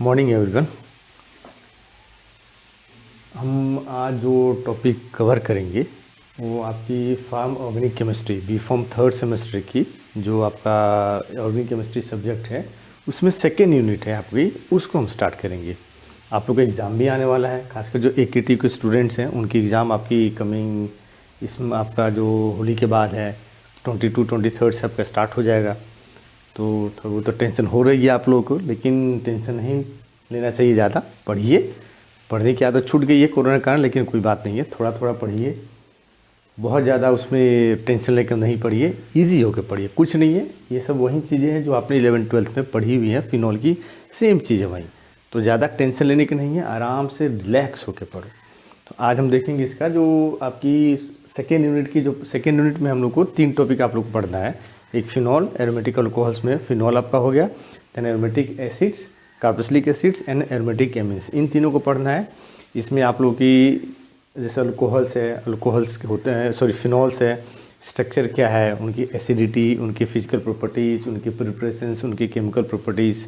Morning everyone. हम आज जो टॉपिक कवर करेंगे वो आपकी pharm organic chemistry B pharm third semester की जो आपका ऑर्गेनिक केमिस्ट्री सब्जेक्ट है उसमें सेकेंड यूनिट है आपकी, उसको हम स्टार्ट करेंगे। आप लोग का एग्ज़ाम भी आने वाला है, खासकर जो AKT के स्टूडेंट्स हैं उनकी एग्ज़ाम आपकी कमिंग इसमें आपका जो होली के बाद है 22-23 से आपका स्टार्ट हो जाएगा। तो वो तो टेंशन हो रही है आप लोगों को, लेकिन टेंशन नहीं लेना चाहिए ज़्यादा। पढ़िए, पढ़ने की आदत छूट गई है कोरोना के कारण, लेकिन कोई बात नहीं है, थोड़ा थोड़ा पढ़िए, बहुत ज़्यादा उसमें टेंशन लेकर नहीं पढ़िए, इजी होकर पढ़िए। कुछ नहीं है, ये सब वही चीज़ें हैं जो आपने 11th-12th में पढ़ी हुई है, फिनॉल की सेम चीज़ है वही। तो ज़्यादा टेंशन लेने की नहीं है, आराम से रिलैक्स होकर पढ़ो। तो आज हम देखेंगे इसका जो आपकी सेकेंड यूनिट की, जो सेकेंड यूनिट में हम लोग को 3 टॉपिक आप लोग को पढ़ना है। एक फिनॉल, एरोमेटिक अल्कोहल्स में फिनॉल आपका हो गया, then aromatic acids, carboxylic acids and aromatic amines, इन तीनों को पढ़ना है। इसमें आप लोग की जैसे अल्कोहल्स है, अल्कोहल्स होते हैं, सॉरी फिनॉल्स है, स्ट्रक्चर क्या है, उनकी एसिडिटी, उनकी फिजिकल प्रॉपर्टीज़, उनकी प्रिपरेशंस, उनकी केमिकल प्रॉपर्टीज़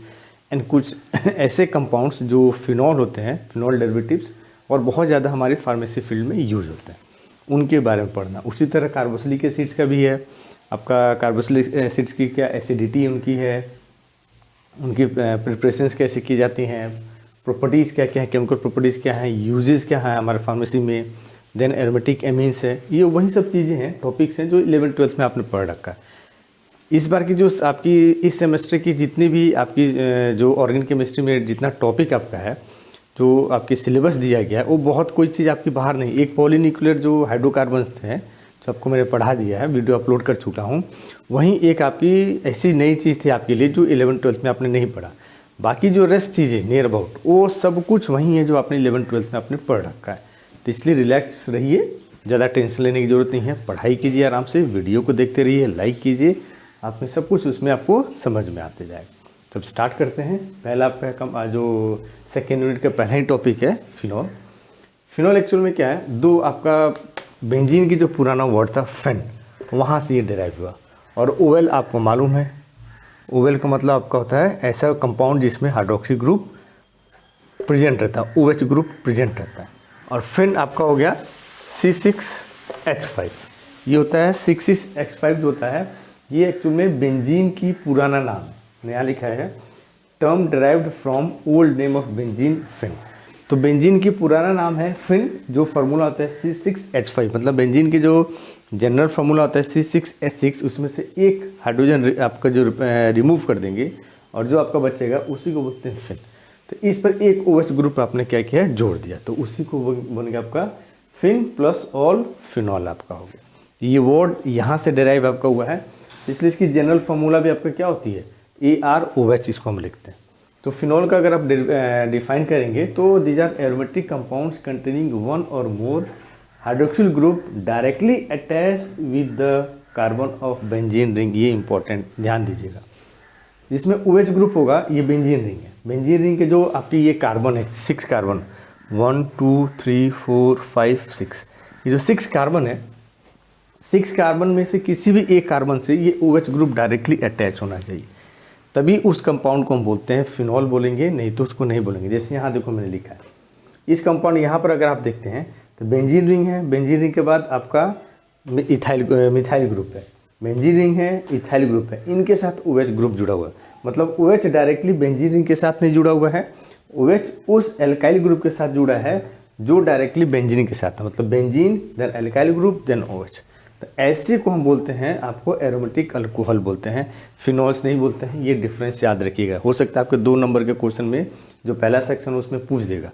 एंड कुछ ऐसे कंपाउंड्स जो फिनॉल होते हैं, फिनॉल डेरिवेटिव्स, और बहुत ज़्यादा हमारे फार्मेसी फील्ड में यूज होते हैं, उनके बारे में पढ़ना। उसी तरह कार्बोक्सिलिक एसिड्स का भी है आपका, कार्बोक्सिलिक एसिड्स की क्या एसिडिटी उनकी है, उनकी प्रिपरेशंस कैसे की जाती हैं, प्रॉपर्टीज़ क्या क्या है, केमिकल प्रॉपर्टीज़ क्या है, यूजेस क्या है हमारे फार्मेसी में, देन एरोमेटिक एमीन्स है। ये वही सब चीज़ें हैं, टॉपिक्स हैं जो 11th-12th में आपने पढ़ रखा है। इस बार की जो आपकी इस सेमेस्टर की जितनी भी आपकी जो ऑर्गेनिक केमिस्ट्री में जितना टॉपिक आपका है, जो आपकी सिलेबस दिया गया है, वो बहुत कोई चीज़ आपकी बाहर नहीं। एक पॉलीन्यूक्लियर जो हाइड्रोकार्बन्स थे जो आपको मैंने पढ़ा दिया है, वीडियो अपलोड कर चुका हूँ, वहीं एक आपकी ऐसी नई चीज़ थी आपके लिए जो 11th-12th में आपने नहीं पढ़ा। बाकी जो रेस्ट चीज़ें नियर अबाउट वो सब कुछ वही है जो आपने 11th-12th में आपने पढ़ रखा है। तो इसलिए रिलैक्स रहिए, ज़्यादा टेंशन लेने की ज़रूरत नहीं है, पढ़ाई कीजिए आराम से, वीडियो को देखते रहिए, लाइक कीजिए, आप में सब कुछ उसमें आपको समझ में आते जाएगा। तो अब स्टार्ट करते हैं। पहला आपका जो सेकेंड यूनिट का पहला ही टॉपिक है फिनॉल। फिनॉल एक्चुअल में क्या है, दो आपका बेंजीन की जो पुराना वर्ड था फेन, वहाँ से ये डिराइव हुआ। और ओवेल आपको मालूम है, ओवेल का मतलब आपका होता है ऐसा कंपाउंड जिसमें हाइड्रोक्सी ग्रुप प्रेजेंट रहता है, OH ग्रुप प्रेजेंट रहता है। और फिन आपका हो गया C6H5, ये होता है 6,6H5 जो होता है, ये एक्चुअल में बेंजीन की पुराना नाम है, नया लिखा है, term derived from old name of benzene phene. तो बेंजीन की पुराना नाम है फिन, जो फार्मूला होता है C6H5, मतलब बेंजीन की जो जनरल फार्मूला होता है C6H6, उसमें से एक हाइड्रोजन आपका जो रिमूव कर देंगे और जो आपका बचेगा उसी को बोलते हैं फिन। तो इस पर एक OH ग्रुप आपने क्या किया है, जोड़ दिया, तो उसी को बन गया आपका फिन प्लस ऑल फिनॉल आपका हो गया। ये वर्ड यहाँ से डिराइव आपका हुआ है, इसलिए इसकी जनरल फार्मूला भी आपका क्या होती है, ArOH, इसको हम लिखते हैं। तो फिनॉल का अगर आप डिफाइन करेंगे तो these are aromatic compounds containing one or more hydroxyl group directly attached with the carbon of benzene ring. ये इंपॉर्टेंट ध्यान दीजिएगा, जिसमें OH ग्रुप होगा ये बेंजीन रिंग है। बेंजीन रिंग के जो आपकी ये कार्बन है, 6 कार्बन, 1 2 3 4 5 6, ये जो 6 कार्बन है, 6 कार्बन में से किसी भी एक कार्बन से ये OH ग्रुप डायरेक्टली अटैच होना चाहिए, तभी उस कंपाउंड को हम बोलते हैं फिनॉल बोलेंगे, नहीं तो उसको नहीं बोलेंगे। जैसे यहाँ देखो मैंने लिखा है, इस कंपाउंड यहाँ पर अगर आप देखते हैं तो बेंजीन रिंग है, बेंजीन रिंग के बाद आपका मिथाइल ग्रुप है, बेंजीन रिंग है, इथाइल ग्रुप है, इनके साथ OH ग्रुप जुड़ा हुआ है। मतलब OH डायरेक्टली बेंजीन रिंग के साथ नहीं जुड़ा हुआ है, OH उस एल्काइल ग्रुप के साथ जुड़ा है जो डायरेक्टली बेंजीन के साथ है, मतलब benzene then alkyl group then OH। तो ऐसे को हम बोलते हैं, आपको एरोमेटिक अल्कोहल बोलते हैं, फिनॉल्स नहीं बोलते हैं। ये डिफरेंस याद रखिएगा, हो सकता है आपके 2 नंबर के क्वेश्चन में जो पहला सेक्शन उसमें पूछ देगा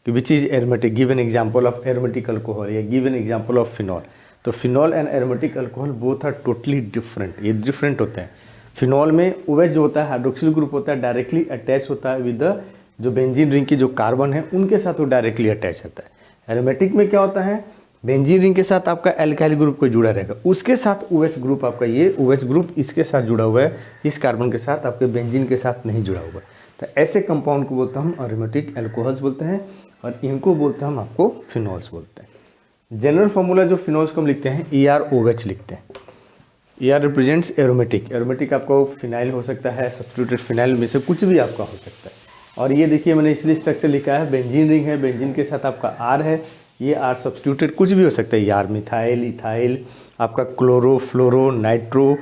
कि which is aromatic, give an example of aromatic alcohol या give an example of phenol. तो phenol and aromatic alcohol both are totally different, ये डिफरेंट होते हैं। फिनॉल में OH जो होता है हाइड्रोक्सिल ग्रुप होता है, डायरेक्टली अटैच होता है विद द जो बेंजीन रिंग की जो कार्बन है उनके साथ वो डायरेक्टली अटैच होता है। एरोमेटिक में क्या होता है, बेंजीन रिंग के साथ आपका एल्काइल ग्रुप कोई जुड़ा रहेगा, उसके साथ OH ग्रुप आपका, ये OH ग्रुप इसके साथ जुड़ा हुआ है, इस कार्बन के साथ, आपके बेंजीन के साथ नहीं जुड़ा हुआ। तो ऐसे कंपाउंड को बोलते हैं हम एरोमेटिक अल्कोहल्स बोलते हैं, और इनको बोलते हैं हम आपको फिनॉल्स बोलते हैं। जनरल फार्मूला जो फिनॉल्स को हम लिखते हैं ArOH लिखते हैं। AR रिप्रेजेंट्स एरोमेटिक, एरोमेटिक आपको फिनाइल हो सकता है, सब्स्टिट्यूटेड फिनाइल में से कुछ भी आपका हो सकता है। और ये देखिए मैंने इसलिए स्ट्रक्चर लिखा है, बेंजीन रिंग है, बेंजीन के साथ आपका आर है, ये आर सब्स्टिट्यूटेड कुछ भी हो सकता है, यार मिथाइल, इथाइल, आपका क्लोरो, फ्लोरो, नाइट्रो,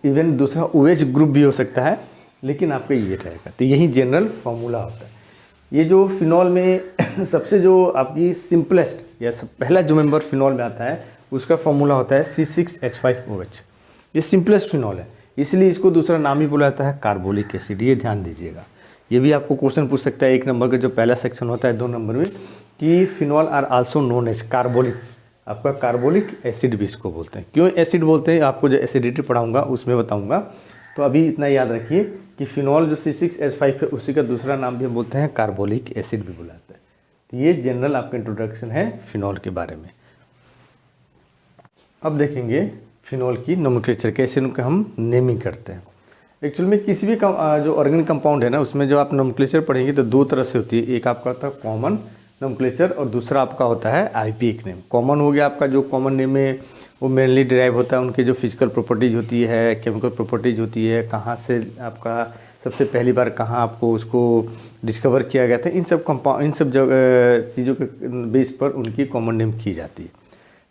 इवन दूसरा OH ग्रुप भी हो सकता है, लेकिन आपका ये रहेगा। तो यही जनरल फॉर्मूला होता है। ये जो फिनॉल में सबसे जो आपकी सिंपलेस्ट या पहला जो मेंबर फिनॉल में आता है उसका फॉर्मूला होता है C6H5OH। ये सिंपलेस्ट फिनॉल है, इसलिए इसको दूसरा नाम ही बोला जाता है कार्बोलिक एसिड। ये ध्यान दीजिएगा, ये भी आपको क्वेश्चन पूछ सकता है 1 नंबर का जो पहला सेक्शन होता है 2 नंबर में, कि phenol are also known as carbolic, आपका कार्बोलिक एसिड भी इसको बोलते हैं। क्यों एसिड बोलते हैं, आपको जो एसिडिटी पढ़ाऊंगा उसमें बताऊंगा। तो अभी इतना याद रखिए कि फिनॉल जो C6H5 है उसी का दूसरा नाम भी बोलते हैं कार्बोलिक एसिड भी बुलाते हैं। तो ये जनरल आपका इंट्रोडक्शन है फिनॉल के बारे में। अब देखेंगे फिनॉल की नोमेनक्लेचर, कैसे उनका हम नेमिंग करते हैं। एक्चुअल में किसी भी जो ऑर्गेनिक कंपाउंड है ना, उसमें जो आप नोमेनक्लेचर पढ़ेंगे तो 2 तरह से होती है। एक आपका होता है कॉमन नोमेनक्लेचर और दूसरा आपका होता है आईपीएक नेम। कॉमन हो गया आपका, जो कॉमन नेम है वो मेनली डिराइव होता है उनके जो फिजिकल प्रॉपर्टीज होती है, केमिकल प्रॉपर्टीज होती है, कहाँ से आपका सबसे पहली बार कहाँ आपको उसको डिस्कवर किया गया था, इन सब चीज़ों के बेस पर उनकी कॉमन नेम की जाती है।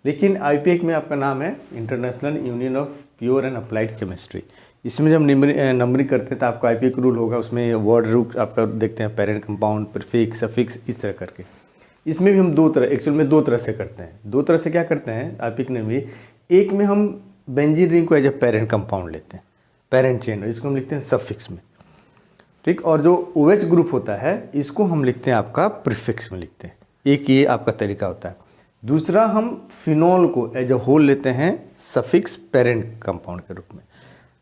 लेकिन आईपीएक में आपका नाम है international union of pure and applied chemistry. इसमें जब नंबरिंग करते हैं तो आपका आईपीएक रूल होगा, उसमें वर्ड रूल आपका देखते हैं, पेरेंट कंपाउंड, प्रीफिक्स, सफिक्स, इस तरह करके। इसमें भी हम 2 तरह, एक्चुअल में 2 तरह से करते हैं। 2 तरह से क्या करते हैं आईपीएक में भी, एक में हम बेंजीन रिंग को एज ए पेरेंट कंपाउंड लेते हैं, पेरेंट चेन, इसको हम लिखते हैं सफिक्स में, ठीक। और जो OH ग्रुप होता है इसको हम लिखते हैं आपका प्रीफिक्स में लिखते हैं। एक ये आपका तरीका होता है। दूसरा हम फिनॉल को एज ए होल लेते हैं सफिक्स पेरेंट कंपाउंड के रूप में।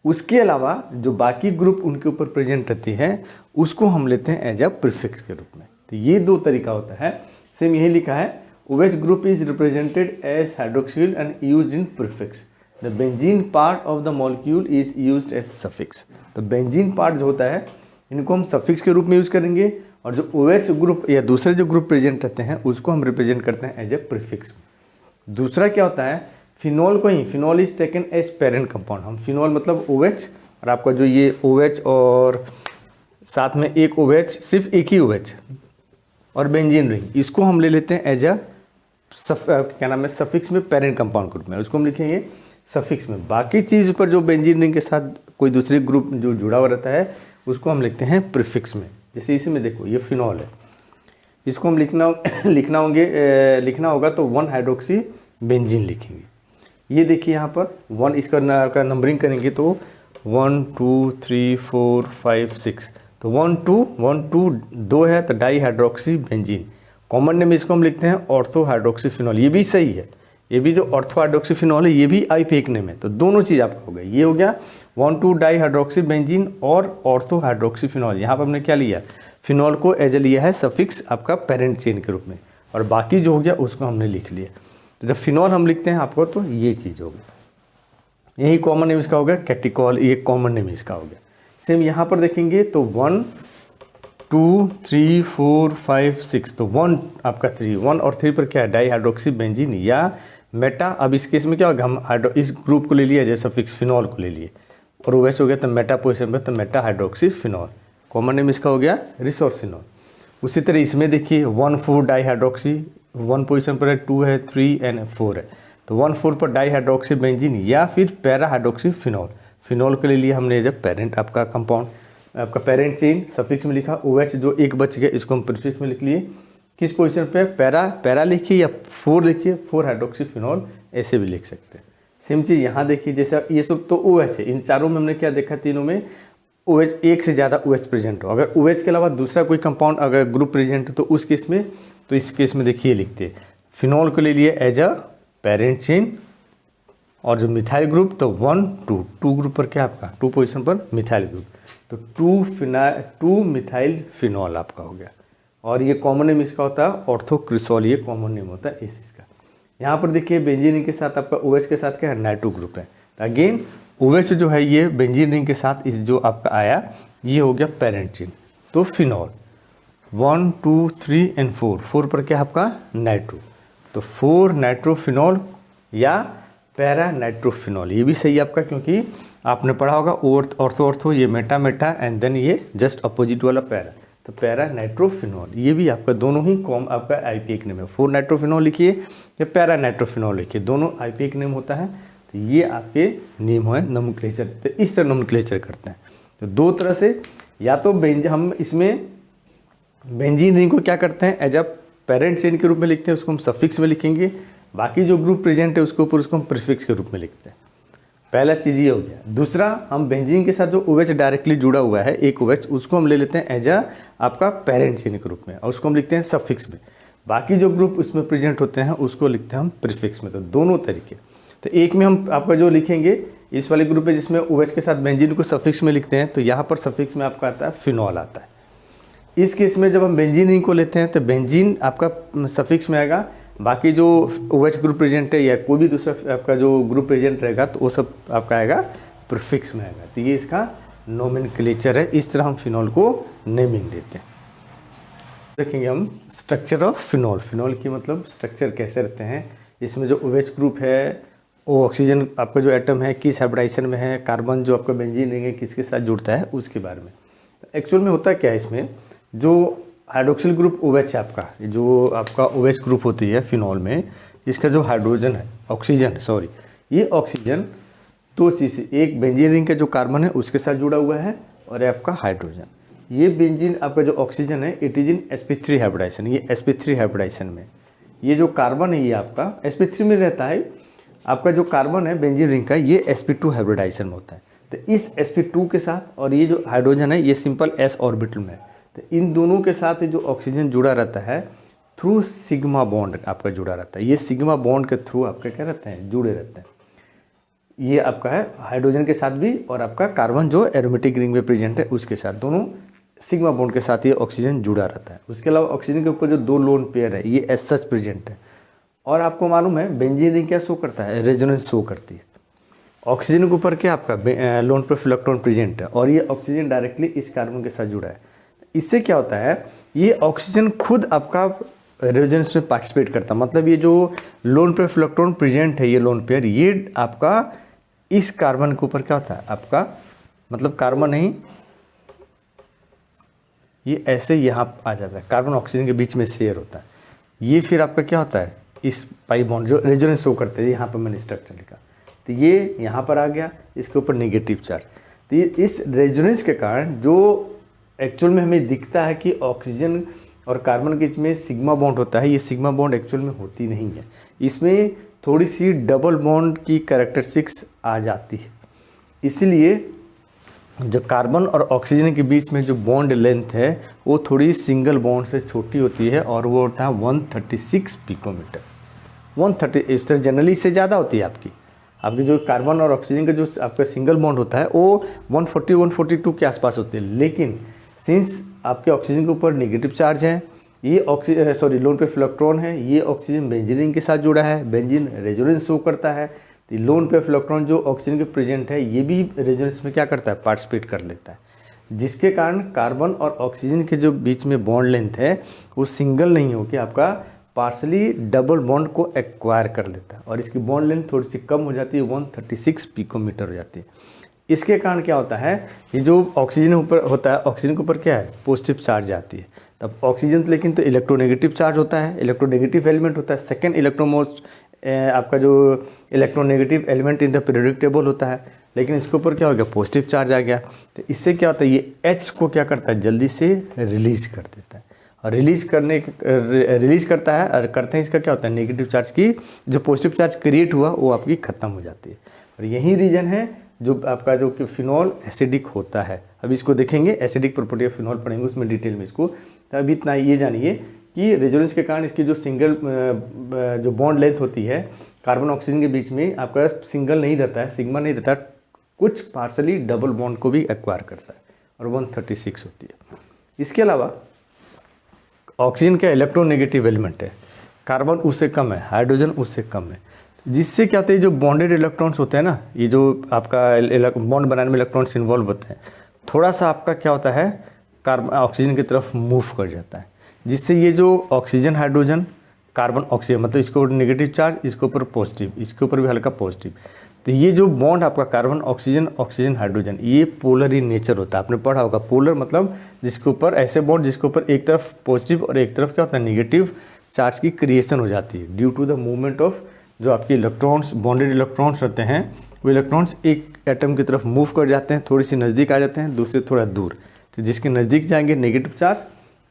उसके अलावा जो बाकी ग्रुप उनके ऊपर प्रेजेंट रहती है उसको हम लेते हैं एज ए प्रीफिक्स के रूप में। तो ये 2 तरीका होता है। सेम यही लिखा है, OH group is represented as hydroxyl and used in prefix. The benzene part of the molecule is used as suffix. तो बेंजीन पार्ट जो होता है इनको हम सफिक्स के रूप में यूज़ करेंगे, और जो OH ग्रुप या दूसरे जो ग्रुप प्रेजेंट रहते हैं उसको हम रिप्रेजेंट करते हैं एज ए प्रीफिक्स। दूसरा क्या होता है, फिनॉल को ही, phenol is taken as parent compound. हम फिनॉल मतलब OH, और आपका जो ये OH और साथ में एक OH, सिर्फ एक ही OH और बेंजीन रिंग, इसको हम ले लेते हैं एज अ क्या नाम है, सफिक्स में, पेरेंट कंपाउंड ग्रुप में, उसको हम लिखेंगे सफिक्स में। बाकी चीज़ पर जो बेंजीन रिंग के साथ कोई दूसरी ग्रुप जो जुड़ा हुआ रहता है उसको हम लिखते हैं प्रीफिक्स में। जैसे इसी में देखो ये फिनॉल है, इसको हम लिखना होगा तो 1 हाइड्रोक्सी बेंजीन लिखेंगे। ये देखिए यहाँ पर 1, इसका नंबरिंग करेंगे तो 1 2 3 4 5 6, तो 1 2 2 है तो di hydroxy benzene. Common name इसको हम लिखते हैं ऑर्थो हाइड्रोक्सी फिनॉल। ये भी सही है, ये भी जो ऑर्थो हाइड्रोक्सी फिनॉल है ये भी आईपीएक नेम है। तो दोनों चीज़ आपका हो गया, ये हो गया 1 2 डाई हाइड्रोक्सी बेंजीन और ऑर्थो हाइड्रोक्सी फिनॉल। यहाँ पर हमने क्या लिया, फिनॉल को एज लिया है सफिक्स आपका पेरेंट चेन के रूप में, और बाकी जो हो गया उसको हमने लिख लिया। तो जब फिनॉल हम लिखते हैं आपको तो ये चीज़ हो गई, यही कॉमन नेम इसका हो गया कैटिकॉल, ये कॉमन नेम इसका हो गया। सेम यहाँ पर देखेंगे तो 1 2 3 4 5 6, तो 1 आपका 1 और 3 पर क्या है, डाई हाइड्रोक्सी बेंजीन या मेटा। अब इस केस में क्या होगा, हम इस ग्रुप को ले लिया जैसे सफिक्स फिनॉल को ले लिए, और वैसे हो गया तो मेटा पोजिशन पर, तो Meta hydroxy phenol. Common name इसका हो गया रिसोर्सिनॉल। उसी तरह इसमें देखिए 1 4 डाई हाइड्रोक्सी, 1 पोजिशन पर है, 2 है, 3 एंड 4 है, तो 1 4 पर डाई हाइड्रोक्सी बेंजीन या फिर पैरा हाइड्रोक्सी फिनॉल। फिनॉल के लिए हमने जब पेरेंट आपका कंपाउंड, आपका पेरेंट चेन सफिक्स में लिखा, OH जो एक बच गया इसको हम प्रीफिक्स में लिख लिए। किस पोजीशन पे, पैरा लिखिए या 4 लिखिए, 4 हाइड्रोक्सी फिनॉल ऐसे भी लिख सकते हैं। सेम चीज़ यहाँ देखिए, जैसे ये सब तो OH है, इन चारों में हमने क्या देखा, तीनों में OH, एक से ज़्यादा OH प्रेजेंट हो। अगर OH के अलावा दूसरा कोई कंपाउंड अगर ग्रुप प्रेजेंट हो तो उस केस में, तो इस केस में देखिए लिखते हैं फिनॉल को ले लिए एज अ पेरेंट चेन, और जो मिथाइल ग्रुप तो 1 2 ग्रुप पर क्या आपका 2 पोजीशन पर मिथाइल ग्रुप, तो 2 मिथाइल फिनॉल आपका हो गया। और ये कॉमन नेम इसका होता है ऑर्थोक्रिसॉल, ये कॉमन नेम होता है इस इसका। यहाँ पर देखिए बेंजीन रिंग के साथ आपका OH के साथ क्या है, नाइट्रो ग्रुप है। अगेन OH जो है ये बेंजीन रिंग के साथ इस जो आपका आया ये हो गया पेरेंट चेन, तो फिनॉल 1 2 3 एंड 4 पर क्या आपका नाइट्रो, तो 4 नाइट्रोफिनॉल या पैरा नाइट्रोफिनॉल। ये भी सही है आपका, क्योंकि आपने पढ़ा होगा ऑर्थो ये मेटा एंड देन ये जस्ट अपोजिट वाला पैरा, तो पैरा नाइट्रोफिनॉल, ये भी आपका दोनों ही आपका आईपीए नेम है। 4 नाइट्रोफिनॉल लिखिए या पैरा नाइट्रोफिनॉल लिखिए, दोनों आईपीए नेम होता है। तो ये आपके नेम है नोमेनक्लेचर। तो इस तरह नोमेनक्लेचर करते हैं। तो दो तरह से, या तो हम इसमें बेंजीन रिंग को क्या करते हैं एज अ पेरेंट चेन के रूप में लिखते हैं, उसको हम सफिक्स में लिखेंगे। बाकी जो ग्रुप प्रेजेंट है उसके ऊपर उसको हम प्रीफिक्स के रूप में लिखते हैं। पहला चीज़ ये हो गया। दूसरा, हम बेंजीन के साथ जो OH डायरेक्टली जुड़ा हुआ है, एक OH, उसको हम ले लेते हैं एज अ आपका पेरेंट चेन के रूप में, और उसको हम लिखते हैं सफिक्स में। बाकी जो ग्रुप उसमें प्रेजेंट होते हैं उसको लिखते हैं हम प्रीफिक्स में। तो दोनों तरीके। तो एक में हम आपका जो लिखेंगे इस वाले ग्रुप में जिसमें OH के साथ बेंजीन को सफिक्स में लिखते हैं, तो यहाँ पर सफिक्स में आपका आता है फिनॉल आता है। इस केस में जब हम बेंजीन रिंग को लेते हैं तो बेंजीन आपका सफिक्स में आएगा, बाकी जो OH ग्रुप प्रेजेंट है या कोई भी दूसरा आपका जो ग्रुप प्रेजेंट रहेगा तो वो सब आपका आएगा प्रीफिक्स में आएगा। तो ये इसका नोमेनक्लेचर है। इस तरह हम फिनॉल को नेमिंग देते हैं। देखेंगे हम स्ट्रक्चर ऑफ फिनॉल। फिनॉल की मतलब स्ट्रक्चर कैसे रहते हैं, इसमें जो OH ग्रुप है वो ऑक्सीजन आपका जो एटम है किस हाइब्रिडाइजेशन में है, कार्बन जो आपका बेंजीन रिंग है किसके साथ जुड़ता है, उसके बारे में। एक्चुअल में होता क्या है, इसमें जो हाइड्रोक्सिल ग्रुप OH है आपका, जो आपका OH ग्रुप होती है फिनॉल में, इसका जो हाइड्रोजन है, ये ऑक्सीजन दो चीज़, एक बेंजीन रिंग का जो कार्बन है उसके साथ जुड़ा हुआ है, और आपका हाइड्रोजन। ये बेंजीन आपका जो ऑक्सीजन है it is in sp3 hybridisation, ये sp3 हाइब्रिडाइजेशन में। ये जो कार्बन है ये आपका sp3 में रहता है, आपका जो कार्बन है बेंजीन रिंग का ये sp2 हाइब्रिडाइजेशन में होता है। तो इस sp2 के साथ, और ये जो हाइड्रोजन है ये सिंपल s ऑर्बिटल में है, तो इन दोनों के साथ जो ऑक्सीजन जुड़ा रहता है थ्रू सिग्मा बॉन्ड आपका जुड़ा रहता है। ये सिग्मा बॉन्ड के थ्रू आपका क्या रहते हैं, जुड़े रहते हैं। ये आपका है हाइड्रोजन के साथ भी, और आपका कार्बन जो एरोमेटिक रिंग में प्रेजेंट है उसके साथ, दोनों सिग्मा बॉन्ड के साथ ये ऑक्सीजन जुड़ा रहता है। उसके अलावा ऑक्सीजन के ऊपर जो 2 लोन पेयर है ये एज सच प्रेजेंट है। और आपको मालूम है बेंजीन रिंग क्या शो करता है, रेजोनेंस शो करती है। ऑक्सीजन के ऊपर क्या आपका लोन पेयर इलेक्ट्रॉन प्रेजेंट है, और ये ऑक्सीजन डायरेक्टली इस कार्बन के साथ जुड़ा है। इससे क्या होता है, ये ऑक्सीजन खुद आपका रेजोनेंस में पार्टिसिपेट करता है। मतलब ये जो लोन पेयर इलेक्ट्रॉन प्रेजेंट है, ये लोन पेयर, ये आपका इस कार्बन के ऊपर क्या होता है आपका, मतलब कार्बन नहीं, ये ऐसे यहाँ आ जाता है, कार्बन ऑक्सीजन के बीच में शेयर होता है। ये फिर आपका क्या होता है, इस पाई बॉन्ड जो रेजोनेंस शो करते हैं, यहाँ पर मैंने स्ट्रक्चर लिखा, तो ये यहाँ पर आ गया, इसके ऊपर नेगेटिव चार्ज। तो ये इस रेजोनेंस के कारण जो एक्चुअल में हमें दिखता है कि ऑक्सीजन और कार्बन के बीच में सिग्मा बॉन्ड होता है, ये सिग्मा बॉन्ड एक्चुअल में होती नहीं है। इसमें थोड़ी सी डबल बॉन्ड की कैरेक्टरिस्टिक्स आ जाती है। इसलिए जो कार्बन और ऑक्सीजन के बीच में जो बॉन्ड लेंथ है वो थोड़ी सिंगल बॉन्ड से छोटी होती है, और वो होता है 136 पिकोमीटर। 130 इस तरह जनरली इससे ज़्यादा होती है आपकी जो कार्बन और ऑक्सीजन का जो आपका सिंगल बॉन्ड होता है वो 140-142 के आसपास होते हैं। लेकिन सिंस आपके ऑक्सीजन के ऊपर नेगेटिव चार्ज है, ये लोन पेयर इलेक्ट्रॉन है, ये ऑक्सीजन बेंजीन रिंग के साथ जुड़ा है, बेंजीन रेजोनेंस शो करता है, तो लोन पेयर इलेक्ट्रॉन जो ऑक्सीजन के प्रेजेंट है ये भी रेजोनेंस में क्या करता है, पार्टिसिपेट कर लेता है। जिसके कारण कार्बन और ऑक्सीजन के जो बीच में बॉन्ड लेंथ है वो सिंगल नहीं हो के आपका पार्सली डबल बॉन्ड को एक्वायर कर लेता है, और इसकी बॉन्ड लेंथ थोड़ी सी कम हो जाती है, 136 पिकोमीटर हो जाती है। इसके कारण क्या होता है, ये जो ऑक्सीजन ऊपर होता है, ऑक्सीजन के ऊपर क्या है, पॉजिटिव चार्ज आती है। तब ऑक्सीजन लेकिन तो इलेक्ट्रोनेगेटिव चार्ज होता है, इलेक्ट्रोनेगेटिव एलिमेंट होता है, सेकेंड इलेक्ट्रोमोस्ट आपका जो electronegative element in the periodic table होता है, लेकिन इसके ऊपर क्या हो गया, पॉजिटिव चार्ज आ गया। तो इससे क्या होता है, ये H को क्या करता है, जल्दी से रिलीज कर देता है, और रिलीज करता है, और करते हैं इसका क्या होता है, नेगेटिव चार्ज की जो पॉजिटिव चार्ज क्रिएट हुआ वो आपकी ख़त्म हो जाती है। और यही रीज़न है जो आपका जो कि फिनॉल एसिडिक होता है। अभी इसको देखेंगे, एसिडिक प्रॉपर्टी ऑफ फिनॉल पढ़ेंगे उसमें डिटेल में इसको। तो अभी इतना ये जानिए कि रेजोनेंस के कारण इसकी जो सिंगल जो बॉन्ड लेंथ होती है कार्बन ऑक्सीजन के बीच में आपका सिंगल नहीं रहता है, सिग्मा नहीं रहता, कुछ पार्सली डबल बॉन्ड को भी एक्वायर करता है, और 136 होती है। इसके अलावा ऑक्सीजन का इलेक्ट्रोनेगेटिव एलिमेंट है, कार्बन उससे कम है, हाइड्रोजन उससे कम है, जिससे क्या होता है, जो बॉन्डेड इलेक्ट्रॉन्स होते हैं ना, ये जो आपका बॉन्ड बनाने में इलेक्ट्रॉन्स इन्वॉल्व होते हैं, थोड़ा सा आपका क्या होता है, कार्बन ऑक्सीजन की तरफ मूव कर जाता है, जिससे ये जो ऑक्सीजन हाइड्रोजन कार्बन ऑक्सीजन, मतलब इसके ऊपर नेगेटिव चार्ज, इसके ऊपर पॉजिटिव, इसके ऊपर भी हल्का पॉजिटिव, तो ये जो बॉन्ड आपका कार्बन ऑक्सीजन ऑक्सीजन हाइड्रोजन, ये पोलर इन नेचर होता है। आपने पढ़ा होगा पोलर मतलब जिसके ऊपर ऐसे बॉन्ड जिसके ऊपर एक तरफ पॉजिटिव और एक तरफ क्या होता है नेगेटिव चार्ज की क्रिएशन हो जाती है due to the movement of जो आपके इलेक्ट्रॉन्स बॉन्डेड इलेक्ट्रॉन्स रहते हैं, वो इलेक्ट्रॉन्स एक एटम की तरफ मूव कर जाते हैं, थोड़ी सी नज़दीक आ जाते हैं, दूसरे थोड़ा दूर। तो जिसके नज़दीक जाएंगे नेगेटिव चार्ज,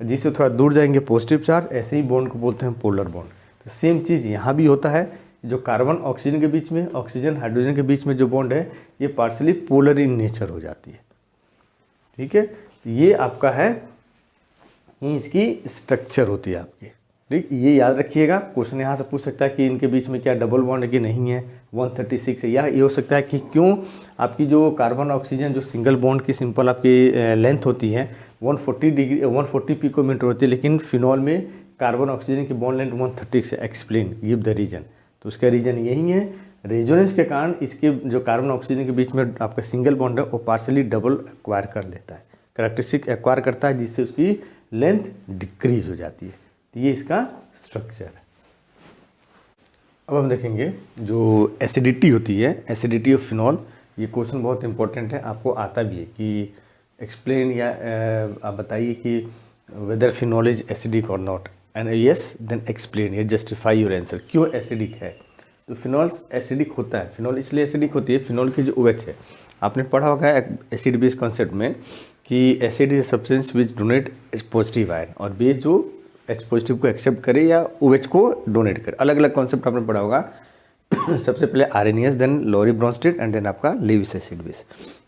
जिससे थोड़ा दूर जाएंगे पॉजिटिव चार्ज, ऐसे ही बॉन्ड को बोलते हैं पोलर बॉन्ड। तो सेम चीज़ यहाँ भी होता है, जो कार्बन ऑक्सीजन के बीच में ऑक्सीजन हाइड्रोजन के बीच में जो बॉन्ड है ये पार्शली पोलर इन नेचर हो जाती है। ठीक है, तो ये आपका है, ये इसकी स्ट्रक्चर होती है आपकी। ठीक, ये याद रखिएगा, क्वेश्चन यहाँ से पूछ सकता है कि इनके बीच में क्या डबल बॉन्ड है कि नहीं है, 136 है। या ये हो सकता है कि क्यों आपकी जो कार्बन ऑक्सीजन जो सिंगल बॉन्ड की सिंपल आपकी लेंथ होती है 140 पिकोमीटर होती है, लेकिन फिनॉल में कार्बन ऑक्सीजन की बॉन्ड लेंथ 130 है। Explain, give the reason. तो उसका रीजन यही है, रेजोनेंस के कारण इसके जो कार्बन ऑक्सीजन के बीच में आपका सिंगल बॉन्ड है वो पार्शली डबल एक्वायर कर लेता है, कैरेक्टरिस्टिक एक्वायर करता है, जिससे उसकी लेंथ डिक्रीज हो जाती है। ये इसका स्ट्रक्चर है। अब हम देखेंगे जो एसिडिटी होती है, एसिडिटी ऑफ फिनॉल। ये क्वेश्चन बहुत इंपॉर्टेंट है, आपको आता भी है कि एक्सप्लेन या आप बताइए कि वेदर फिनॉल इज एसिडिक और not, and yes then explain या जस्टिफाई योर आंसर, क्यों एसिडिक है। तो फिनॉल एसिडिक होता है, फिनॉल इसलिए एसिडिक होती है, फिनॉल की जो OH है, आपने पढ़ा होगा एसिड बेस कॉन्सेप्ट में कि acid is substance which donate positive ion, और बेस जो H पॉजिटिव को एक्सेप्ट करे या OH को डोनेट करे। अलग अलग कॉन्सेप्ट आपने पढ़ा होगा। सबसे पहले Arrhenius, then Lowry Bronsted and then आपका लेविस एसिड बेस।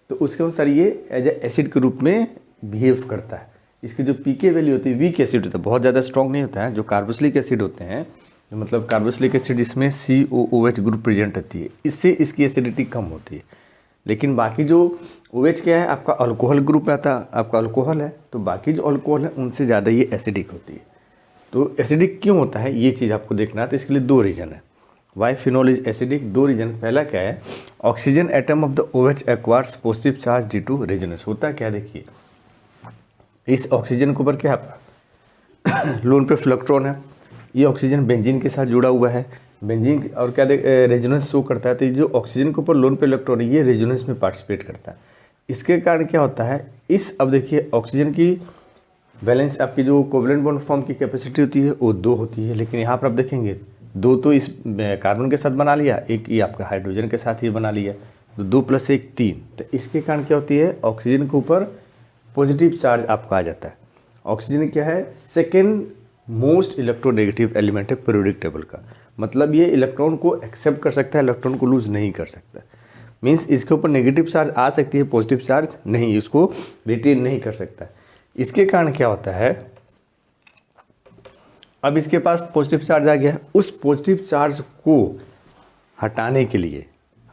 तो उसके अनुसार ये एज ए एसिड के रूप में बिहेव करता है। इसकी जो पीके वैल्यू होती है, वीक एसिड होता है, बहुत ज़्यादा स्ट्रॉन्ग नहीं होता है। जो कार्बोक्सिलिक एसिड होते हैं, मतलब कार्बोक्सिलिक एसिड इसमें COOH ग्रुप प्रेजेंट रहती है, इससे इसकी एसिडिटी कम होती है। लेकिन बाकी जो OH क्या है आपका अल्कोहल ग्रुप में आता है, आपका अल्कोहल है, तो बाकी जो अल्कोहल है उनसे ज़्यादा ये एसिडिक होती है। तो एसिडिक क्यों होता है ये चीज़ आपको देखना है। तो इसके लिए 2 रीज़न है why phenol is acidic. 2 reason, पहला क्या है, oxygen atom of the OH acquires positive charge due to resonance. होता क्या, देखिए इस ऑक्सीजन के ऊपर क्या है लोन पे इलेक्ट्रॉन है, ये ऑक्सीजन बेंजीन के साथ जुड़ा हुआ है, बेंजीन और क्या रेजोनेंस शो करता है। तो जो ऑक्सीजन के ऊपर लोन पे इलेक्ट्रॉन है ये रेजोनेंस में पार्टिसिपेट करता है। इसके कारण क्या होता है, अब देखिए ऑक्सीजन की बैलेंस आपकी जो कोवलेंट बॉन्ड फॉर्म की कैपेसिटी होती है वो 2 होती है, लेकिन यहाँ पर आप देखेंगे 2 तो इस कार्बन के साथ बना लिया, एक ये आपका हाइड्रोजन के साथ ही बना लिया, तो 2 + 1 3। तो इसके कारण क्या होती है, ऑक्सीजन के ऊपर पॉजिटिव चार्ज आपका आ जाता है। ऑक्सीजन क्या है, सेकेंड मोस्ट इलेक्ट्रोनेगेटिव एलिमेंट है पीरियोडिक टेबल का। मतलब ये इलेक्ट्रॉन को एक्सेप्ट कर सकता है, इलेक्ट्रॉन को लूज नहीं कर सकता। मीन्स इसके ऊपर नेगेटिव चार्ज आ सकती है, पॉजिटिव चार्ज नहीं, इसको रिटेन नहीं कर सकता। इसके कारण क्या होता है, अब इसके पास पॉजिटिव चार्ज आ गया, उस पॉजिटिव चार्ज को हटाने के लिए,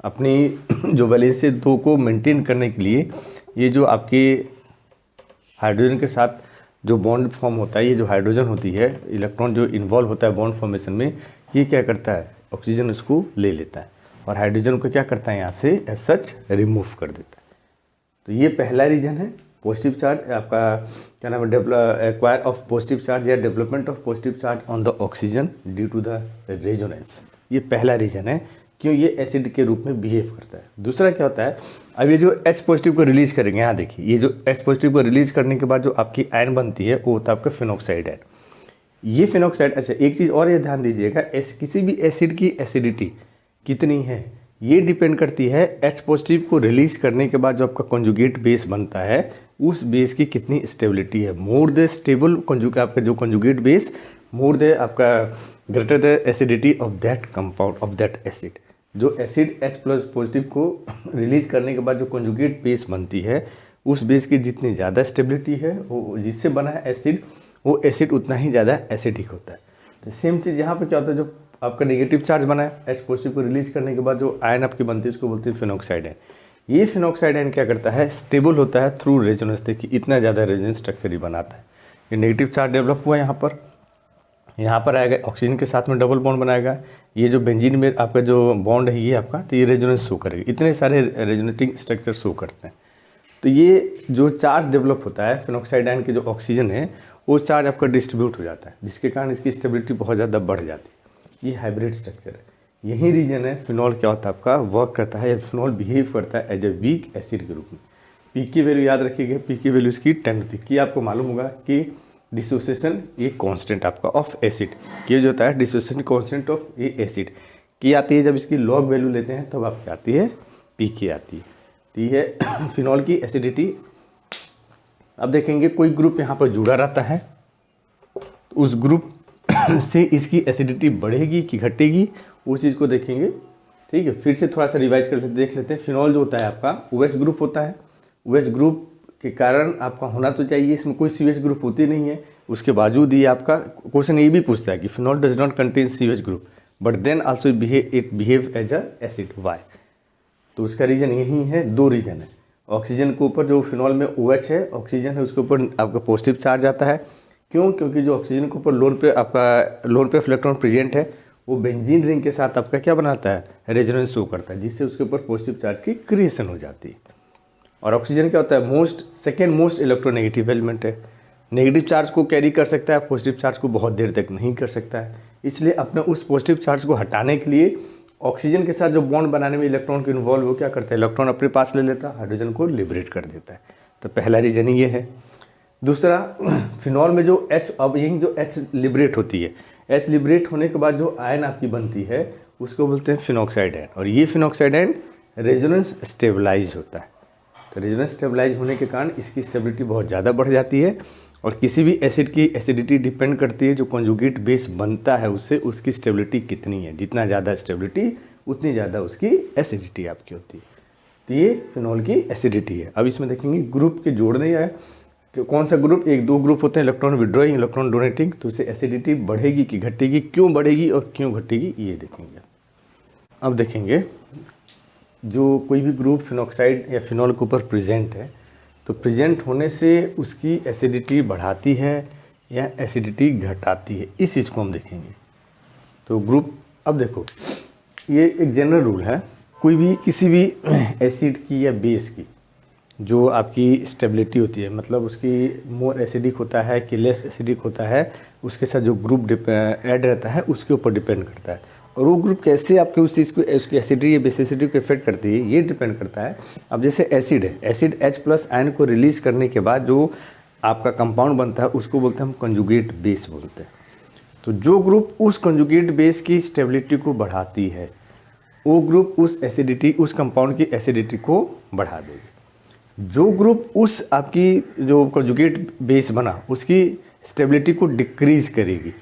अपनी जो वैलेंसी 2 को मेंटेन करने के लिए, ये जो आपकी हाइड्रोजन के साथ जो बॉन्ड फॉर्म होता है, ये जो हाइड्रोजन होती है, इलेक्ट्रॉन जो इन्वॉल्व होता है बॉन्ड फॉर्मेशन में, ये क्या करता है, ऑक्सीजन उसको ले लेता है और हाइड्रोजन को क्या करता है यहाँ से एज सच रिमूव कर देता है। तो ये पहला रीजन है, पॉजिटिव चार्ज आपका क्या नाम है, एक्वायर ऑफ पॉजिटिव चार्ज या development of positive charge on the oxygen due to the resonance. ये पहला रीजन है क्यों ये एसिड के रूप में बिहेव करता है। दूसरा क्या होता है, अब ये जो H पॉजिटिव को रिलीज करेंगे, यहाँ देखिए ये जो H पॉजिटिव को रिलीज करने के बाद जो आपकी आयन बनती है वो होता है आपका फिनॉक्साइड आयन। ये फिनॉक्साइड, अच्छा एक चीज़ और ये ध्यान दीजिएगा, किसी भी एसिड की एसिडिटी कितनी है ये डिपेंड करती है H पॉजिटिव को रिलीज करने के बाद जो आपका कॉन्जुगेट बेस बनता है उस बेस की कितनी स्टेबिलिटी है। मोर द स्टेबल आपका जो कॉन्जुगेट बेस, मोर द आपका greater the acidity of that compound of that acid. जो एसिड H प्लस पॉजिटिव को रिलीज करने के बाद जो कॉन्जुगेट बेस बनती है उस बेस की जितनी ज़्यादा स्टेबिलिटी है वो जिससे बना है एसिड, वो एसिड उतना ही ज़्यादा एसिडिक होता है। तो सेम चीज़ यहाँ पे क्या होता है, जो आपका नेगेटिव चार्ज बना है H पॉजिटिव को रिलीज करने के बाद जो आयन आपकी बनती है उसको बोलते हैं फिनॉक्साइड आयन। ये फिनॉक्साइड आयन क्या करता है, स्टेबल होता है थ्रू रेजोनेंस। देखिए इतना ज़्यादा रेजोनेंस स्ट्रक्चर ही बनाता है। ये नेगेटिव चार्ज डेवलप हुआ यहाँ पर आएगा, ऑक्सीजन के साथ में डबल बॉन्ड बनाएगा। ये जो बेंजीन में आपका जो बॉन्ड है ये आपका, तो ये रेजोनेंस शो करेगा। इतने सारे रेजोनेटिंग स्ट्रक्चर शो करते हैं। तो ये जो चार्ज डेवलप होता है फिनॉक्साइड आयन के जो ऑक्सीजन है वो चार्ज आपका डिस्ट्रीब्यूट हो जाता है, जिसके कारण इसकी स्टेबिलिटी बहुत ज़्यादा बढ़ जाती है। ये हाइब्रिड स्ट्रक्चर है। यही रीजन है फिनॉल क्या होता है आपका वर्क करता है या फिनॉल बिहेव करता है एज ए वीक एसिड के रूप में। पी की वैल्यू याद रखिएगा, पी की वैल्यू इसकी 10 होती है। कि आपको मालूम होगा कि डिसोसिएशन ये कांस्टेंट आपका ऑफ एसिड, ये जो होता है डिसोसिएशन कांस्टेंट ऑफ ये एसिड की आती है। जब इसकी लॉग वैल्यू लेते हैं तब आपकी आती है पी की आती है। तो ये है फिनॉल की एसिडिटी। अब देखेंगे कोई ग्रुप यहाँ पर जुड़ा रहता है, उस ग्रुप से इसकी एसिडिटी बढ़ेगी कि घटेगी, उस चीज़ को देखेंगे। ठीक है, फिर से थोड़ा सा रिवाइज कर देख लेते हैं। फिनॉल जो होता है आपका OH ग्रुप होता है। OH ग्रुप के कारण आपका होना तो चाहिए, इसमें कोई CH ग्रुप होती नहीं है। उसके बावजूद ये आपका क्वेश्चन ये भी पूछता है कि phenol does not contain CH group but then also it behave as a acid. Why? तो उसका रीज़न यही है, दो रीज़न है। ऑक्सीजन के ऊपर जो फिनॉल में OH है, ऑक्सीजन है, उसके ऊपर आपका पॉजिटिव चार्ज आता है। क्यों? क्योंकि जो ऑक्सीजन के ऊपर लोन पे इलेक्ट्रॉन प्रेजेंट है वो बेंजीन रिंग के साथ आपका क्या बनाता है, रेजोनेंस शो करता है, जिससे उसके ऊपर पॉजिटिव चार्ज की क्रिएशन हो जाती है। और ऑक्सीजन क्या होता है, सेकेंड मोस्ट इलेक्ट्रोनेगेटिव एलिमेंट है। नेगेटिव चार्ज को कैरी कर सकता है, पॉजिटिव चार्ज को बहुत देर तक नहीं कर सकता है। इसलिए अपने उस पॉजिटिव चार्ज को हटाने के लिए ऑक्सीजन के साथ जो बॉन्ड बनाने में इलेक्ट्रॉन को इन्वॉल्व हो क्या करता है, इलेक्ट्रॉन अपने पास ले लेता है, हाइड्रोजन को लिबरेट कर देता है। तो पहला रीजन ये है। दूसरा, फिनॉल में जो H, अब यही जो H लिबरेट होती है, H लिबरेट होने के बाद जो आयन आपकी बनती है उसको बोलते हैं फिनॉक्साइड आयन। और ये फिनॉक्साइड आयन रेजोनेंस स्टेबलाइज होता है। तो रेजोनेंस स्टेबलाइज होने के कारण इसकी स्टेबिलिटी बहुत ज़्यादा बढ़ जाती है। और किसी भी एसिड की एसिडिटी डिपेंड करती है जो कॉन्जुगेट बेस बनता है उससे, उसकी स्टेबिलिटी कितनी है। जितना ज़्यादा स्टेबिलिटी उतनी ज़्यादा उसकी एसिडिटी आपकी होती है। तो ये फिनॉल की एसिडिटी है। अब इसमें देखेंगे ग्रुप के जोड़ने या कौन सा ग्रुप, एक दो ग्रुप होते हैं, इलेक्ट्रॉन विड्रॉइंग, इलेक्ट्रॉन डोनेटिंग। तो उससे एसिडिटी बढ़ेगी कि घटेगी, क्यों बढ़ेगी और क्यों घटेगी, ये देखेंगे। अब देखेंगे जो कोई भी ग्रुप फिनॉक्साइड या फिनॉल के ऊपर प्रेजेंट है, तो प्रेजेंट होने से उसकी एसिडिटी बढ़ाती है या एसिडिटी घटाती है, इस चीज़ को हम देखेंगे। तो ग्रुप, अब देखो ये एक जनरल रूल है, कोई भी किसी भी एसिड की या बेस की जो आपकी स्टेबिलिटी होती है, मतलब उसकी मोर एसिडिक होता है कि लेस एसिडिक होता है, उसके साथ जो ग्रुप ऐड रहता है उसके ऊपर डिपेंड करता है। और वो ग्रुप कैसे आपके उस चीज़ को, उसकी एसिडिटी या बेसिसिटी को इफेक्ट करती है, ये डिपेंड करता है। अब जैसे एसिड है, एसिड H+ आयन को रिलीज करने के बाद जो आपका कंपाउंड बनता है उसको बोलते हैं हम कंजुगेट बेस बोलते हैं। तो जो ग्रुप उस कंजुगेट बेस की स्टेबिलिटी को बढ़ाती है, वो ग्रुप उस एसिडिटी, उस कंपाउंड की एसिडिटी को बढ़ा देगी। जो ग्रुप उस आपकी जो कंजुगेट बेस बना उसकी स्टेबिलिटी को डिक्रीज करेगी,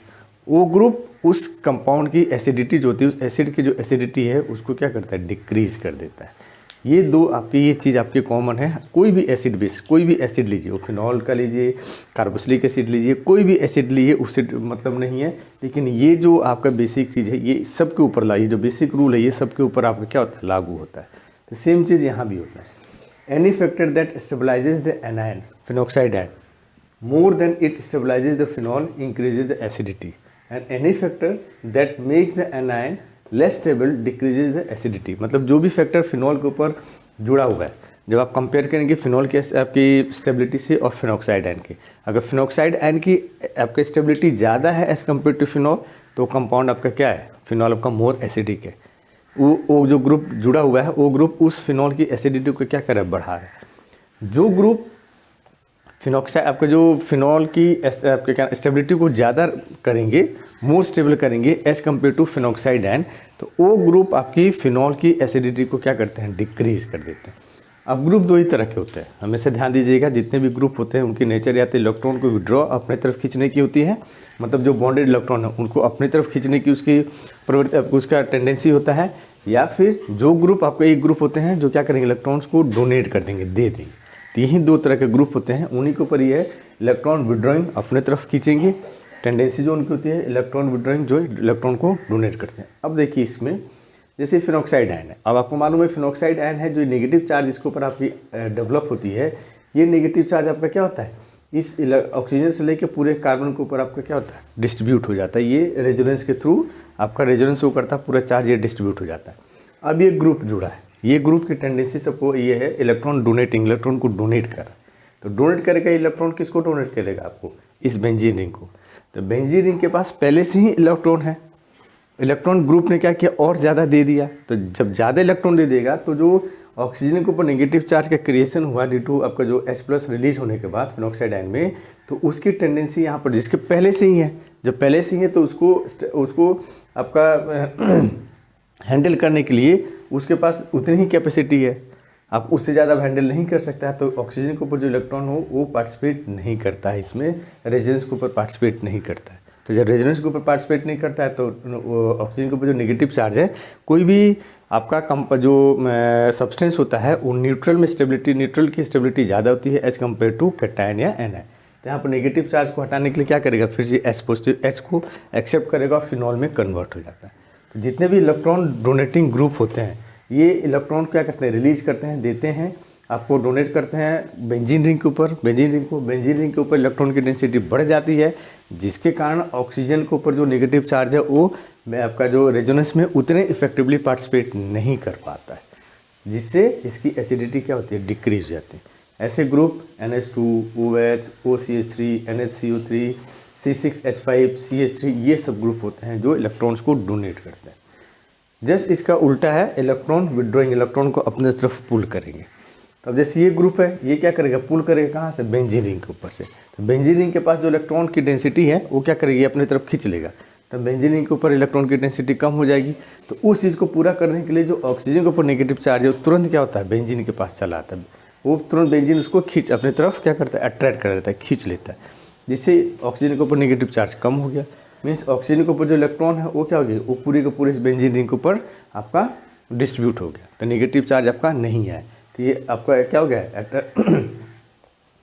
वो ग्रुप उस कंपाउंड की एसिडिटी जो होती है, उस एसिड की जो एसिडिटी है उसको क्या करता है, डिक्रीज कर देता है। ये दो आपकी, ये चीज़ आपकी कॉमन है। कोई भी एसिड बेस, कोई भी एसिड लीजिए, वो फिनॉल का लीजिए, कार्बोक्सिलिक एसिड लीजिए, कोई भी एसिड लीजिए, उससे मतलब नहीं है। लेकिन ये जो आपका बेसिक चीज़ है ये सबके ऊपर ये जो बेसिक रूल है ये सबके ऊपर आपका क्या होता है, लागू होता है। तो सेम चीज़ यहाँ भी होता है। Any factor that stabilises the anion, phenoxide ion, more than it stabilizes the phenol increases the acidity, and any factor that makes the anion less stable decreases the acidity। मतलब जो भी फैक्टर फिनॉल के ऊपर जुड़ा हुआ है, जब आप कंपेयर करेंगे फिनॉल के आपकी स्टेबिलिटी से और फिनॉक्साइड आयन की, अगर फिनॉक्साइड आयन की आपकी स्टेबिलिटी ज़्यादा है एज कम्पेयर टू फिनॉल, तो कंपाउंड आपका क्या है, फिनॉल आपका मोर एसिडिक है। वो जो ग्रुप जुड़ा हुआ है वो ग्रुप उस फिनॉल की एसिडिटी को क्या कर रहा है, बढ़ा रहा है। जो ग्रुप फिनॉक्साइड आपका जो फिनॉल की आपके क्या स्टेबिलिटी को ज़्यादा करेंगे, मोर स्टेबल करेंगे as compare to phenoxide ion, तो वो ग्रुप आपकी फिनॉल की एसिडिटी को क्या करते हैं, डिक्रीज कर देते हैं। अब ग्रुप दो ही तरह के होते हैं, हमेशा ध्यान दीजिएगा। जितने भी ग्रुप होते हैं उनकी नेचर या तो इलेक्ट्रॉन को विड्रॉ अपने तरफ खींचने की होती है, मतलब जो बॉन्डेड इलेक्ट्रॉन है उनको अपनी तरफ खींचने की उसकी प्रवृत्ति, उसका टेंडेंसी होता है। या फिर जो ग्रुप आपके एक ग्रुप होते हैं जो क्या करेंगे, इलेक्ट्रॉन्स को डोनेट कर देंगे, दे देंगे। तो यही दो तरह के ग्रुप होते हैं, उन्हीं के ऊपर ये है इलेक्ट्रॉन विड्रॉइंग अपने तरफ खींचेंगे, टेंडेंसी जो उनकी होती है इलेक्ट्रॉन विड्रॉइंग जो इलेक्ट्रॉन को डोनेट करते हैं। अब देखिए इसमें जैसे फिनॉक्साइड आयन है, अब आपको मालूम है फिनॉक्साइड आयन है जो नेगेटिव चार्ज इसके ऊपर आपकी डेवलप होती है, ये नेगेटिव चार्ज आपका क्या होता है, इस ऑक्सीजन से लेकर पूरे कार्बन के ऊपर आपका क्या होता है, डिस्ट्रीब्यूट हो जाता है। ये रेजोनेंस के थ्रू आपका रेजोनेंस शो करता है, पूरा चार्ज ये डिस्ट्रीब्यूट हो जाता है। अब ये ग्रुप जुड़ा है, ये ग्रुप की टेंडेंसी सबको ये है इलेक्ट्रॉन डोनेटिंग, इलेक्ट्रॉन को डोनेट कर, तो डोनेट करेगा इलेक्ट्रॉन, किसको डोनेट करेगा, आपको इस बेंजीन रिंग को। तो बेंजीन रिंग के पास पहले से ही इलेक्ट्रॉन है, इलेक्ट्रॉन ग्रुप ने क्या किया और ज़्यादा दे दिया। तो जब ज़्यादा इलेक्ट्रॉन दे देगा तो जो ऑक्सीजन के ऊपर नेगेटिव चार्ज का क्रिएशन हुआ ड्यू टू आपका जो H+ रिलीज होने के बाद फिनॉक्साइड आयन में, तो उसकी टेंडेंसी यहाँ पर जिसके पहले से ही है, जो पहले से ही है तो उसको आपका हैंडल करने के लिए उसके पास उतनी ही कैपेसिटी है, आप उससे ज़्यादा हैंडल नहीं कर सकता है। तो ऑक्सीजन के ऊपर जो इलेक्ट्रॉन हो वो पार्टिसिपेट नहीं करता है, इसमें रेजोनेंस के ऊपर पार्टिसिपेट नहीं करता है। तो जब रेजोनेंस के ऊपर पार्टिसिपेट नहीं करता है तो ऑक्सीजन के ऊपर जो नेगेटिव चार्ज है, कोई भी आपका जो सब्सटेंस होता है वो न्यूट्रल की स्टेबिलिटी ज़्यादा होती है एज कम्पेयर टू कैटायन या एनायन। तो यहाँ पर नेगेटिव चार्ज को हटाने के लिए क्या करेगा, फिर से H को एक्सेप्ट करेगा और फिनॉल में कन्वर्ट हो जाता है। तो जितने भी इलेक्ट्रॉन डोनेटिंग ग्रुप होते हैं, ये इलेक्ट्रॉन क्या करते हैं, रिलीज करते हैं, देते हैं, आपको डोनेट करते हैं बेंजीन रिंग के ऊपर। बेंजीन रिंग के ऊपर इलेक्ट्रॉन की डेंसिटी बढ़ जाती है, जिसके कारण ऑक्सीजन के ऊपर जो नेगेटिव चार्ज है वो आपका जो रेजोनेंस में उतने इफेक्टिवली पार्टिसिपेट नहीं कर पाता है, जिससे इसकी एसिडिटी क्या होती है, डिक्रीज हो जाती है। ऐसे group NH2, OH, OCH3, NHCO3, C6H5, CH3 ये सब ग्रुप होते हैं जो इलेक्ट्रॉन्स को डोनेट करते हैं। जस्ट इसका उल्टा है, इलेक्ट्रॉन विड्रॉइंग, इलेक्ट्रॉन को अपने तरफ पुल करेंगे। तो अब जैसे ये ग्रुप है, ये क्या करेगा, पुल करेगा कहाँ से, बेंजीन रिंग के ऊपर से। तो बेंजीन रिंग के पास जो इलेक्ट्रॉन की डेंसिटी है वो क्या करेगी, अपनी तरफ खींच लेगा। तो बेंजीन रिंग के ऊपर इलेक्ट्रॉन की डेंसिटी कम हो जाएगी। तो उस चीज़ को पूरा करने के लिए जो ऑक्सीजन के ऊपर नेगेटिव चार्ज है वो तुरंत क्या होता है, बेंजीन के पास चला आता है। वो तुरंत बेंजीन उसको खींच अपनी तरफ क्या करता है, अट्रैक्ट कर लेता है, खींच लेता है, जिससे ऑक्सीजन के ऊपर नेगेटिव चार्ज कम हो गया। मीन्स ऑक्सीजन के ऊपर जो इलेक्ट्रॉन है वो क्या हो गया, वो पूरे के पूरे इस बेंजीन रिंग के ऊपर आपका डिस्ट्रीब्यूट हो गया। तो नेगेटिव चार्ज आपका नहीं आया, तो ये आपका क्या हो गया,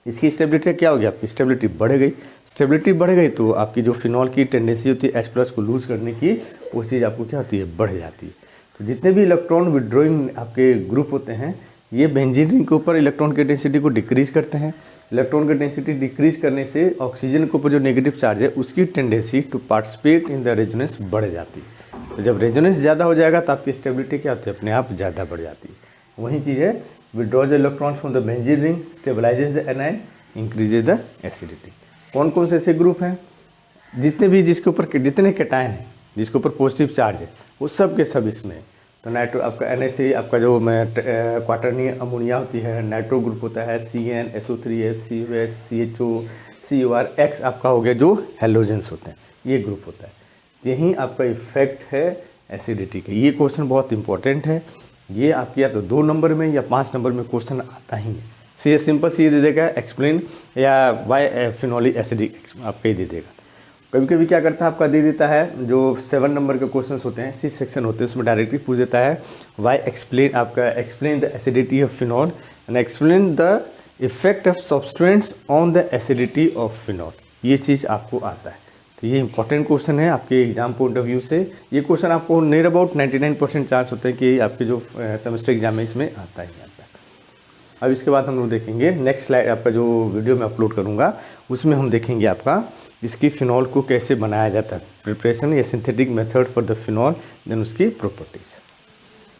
इसकी स्टेबिलिटी क्या हो गया, आपकी स्टेबिलिटी बढ़ गई। स्टेबिलिटी बढ़ गई तो आपकी जो फिनॉल की टेंडेंसी होती है H+ को लूज करने की, वो चीज़ आपको क्या होती है, बढ़ जाती है। तो जितने भी इलेक्ट्रॉन विड्रॉइंग आपके ग्रुप होते हैं, ये बेंजीन रिंग के ऊपर इलेक्ट्रॉन की डेंसिटी को डिक्रीज करते हैं। इलेक्ट्रॉन की डेंसिटी डिक्रीज करने से ऑक्सीजन के ऊपर जो नेगेटिव चार्ज है उसकी tendency to participate in the resonance बढ़ जाती है। तो जब रेजोनेंस ज़्यादा हो जाएगा तो आपकी स्टेबिलिटी क्या होती है, अपने आप ज़्यादा बढ़ जाती है। वही चीज़ है, withdraws the electrons from the benzene ring, stabilizes the anion, increases the acidity। कौन कौन से ऐसे ग्रुप हैं, जितने भी जिसके ऊपर जितने कैटायन हैं, जिसके ऊपर पॉजिटिव चार्ज है, वो सब के सब इसमें। तो नाइट्रो आपका NH3 आपका जो क्वाटरनी अमोनिया होती है, नाइट्रो ग्रुप होता है, CN, SO3S, COS, CHO, COR, X आपका हो गया जो हेलोजेंस होते हैं, ये ग्रुप होता है। यही आपका इफेक्ट है एसिडिटी का। ये क्वेश्चन बहुत इंपॉर्टेंट है, ये आपके या तो 2 नंबर में या 5 नंबर में क्वेश्चन आता ही है। सी सिंपल सी दे देगा एक्सप्लेन या वाई फिनॉलिक एसिडिक आपका ही दे देगा। कभी कभी क्या करता है, आपका दे देता है जो 7 नंबर के क्वेश्चन होते हैं, 6 सेक्शन होते हैं, उसमें डायरेक्टली पूछ देता है वाई एक्सप्लेन आपका explain the acidity of phenol and explain the effect of substance on the acidity of phenol. ये चीज़ आपको आता है, तो ये इंपॉर्टेंट क्वेश्चन है आपके एग्जाम पॉइंट ऑफ व्यू से। ये क्वेश्चन आपको नियर अबाउट 99% चांस होते हैं कि आपके जो सेमेस्टर एग्जाम है इसमें आता ही आता है। अब इसके बाद हम लोग देखेंगे नेक्स्ट स्लाइड, आपका जो वीडियो मैं अपलोड करूँगा उसमें हम देखेंगे आपका इसकी फिनॉल को कैसे बनाया जाता है, प्रिपरेशन या synthetic method for the phenol, then उसकी प्रॉपर्टीज़।